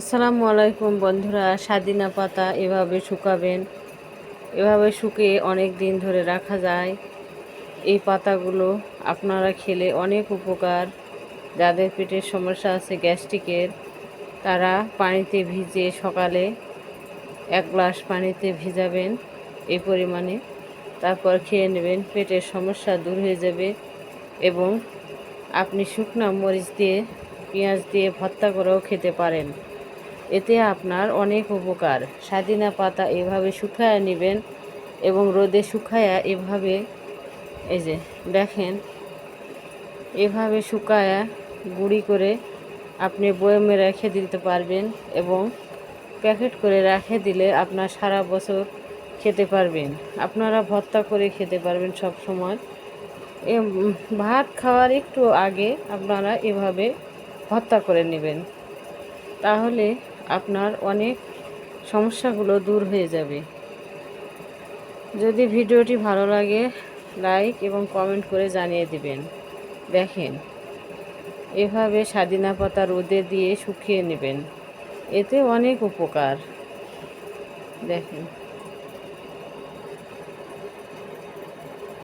আসসালামু আলাইকুম বন্ধুরা, সাদিনা পাতা এভাবে শুকাবেন। এভাবে শুকিয়ে অনেক দিন ধরে রাখা যায়। এই পাতাগুলো আপনারা খেলে অনেক উপকার। যাদের পেটের সমস্যা আছে গ্যাস্ট্রিকের, তারা পানিতে ভিজিয়ে সকালে 1 গ্লাস পানিতে ভিজাবেন এই পরিমাণে, তারপর খেয়ে নেবেন। পেটের সমস্যা দূর হয়ে যাবে। এবং আপনি শুকনো মরিচ দিয়ে, পেঁয়াজ দিয়ে ভর্তা করেও খেতে পারেন। এতে আপনার অনেক উপকার। সাদিনা পাতা এভাবে শুকায়া নেবেন এবং রোদে শুকায়া এভাবে, এই যে দেখেন, এভাবে শুকায়া গুঁড়ি করে আপনি বয়মে রেখে দিতে পারবেন এবং প্যাকেট করে রেখে দিলে আপনার সারা বছর খেতে পারবেন। আপনারা ভর্তা করে খেতে পারবেন সব সময়। ভাত খাওয়ার একটু আগে আপনারা এভাবে ভর্তা করে নেবেন, তাহলে আপনার অনেক সমস্যাগুলো দূর হয়ে যাবে। যদি ভিডিওটি ভালো লাগে, লাইক এবং কমেন্ট করে জানিয়ে দিবেন। দেখেন, এভাবে সাদিনা পাতা রোদে দিয়ে শুকিয়ে নেবেন, এতে অনেক উপকার। দেখেন।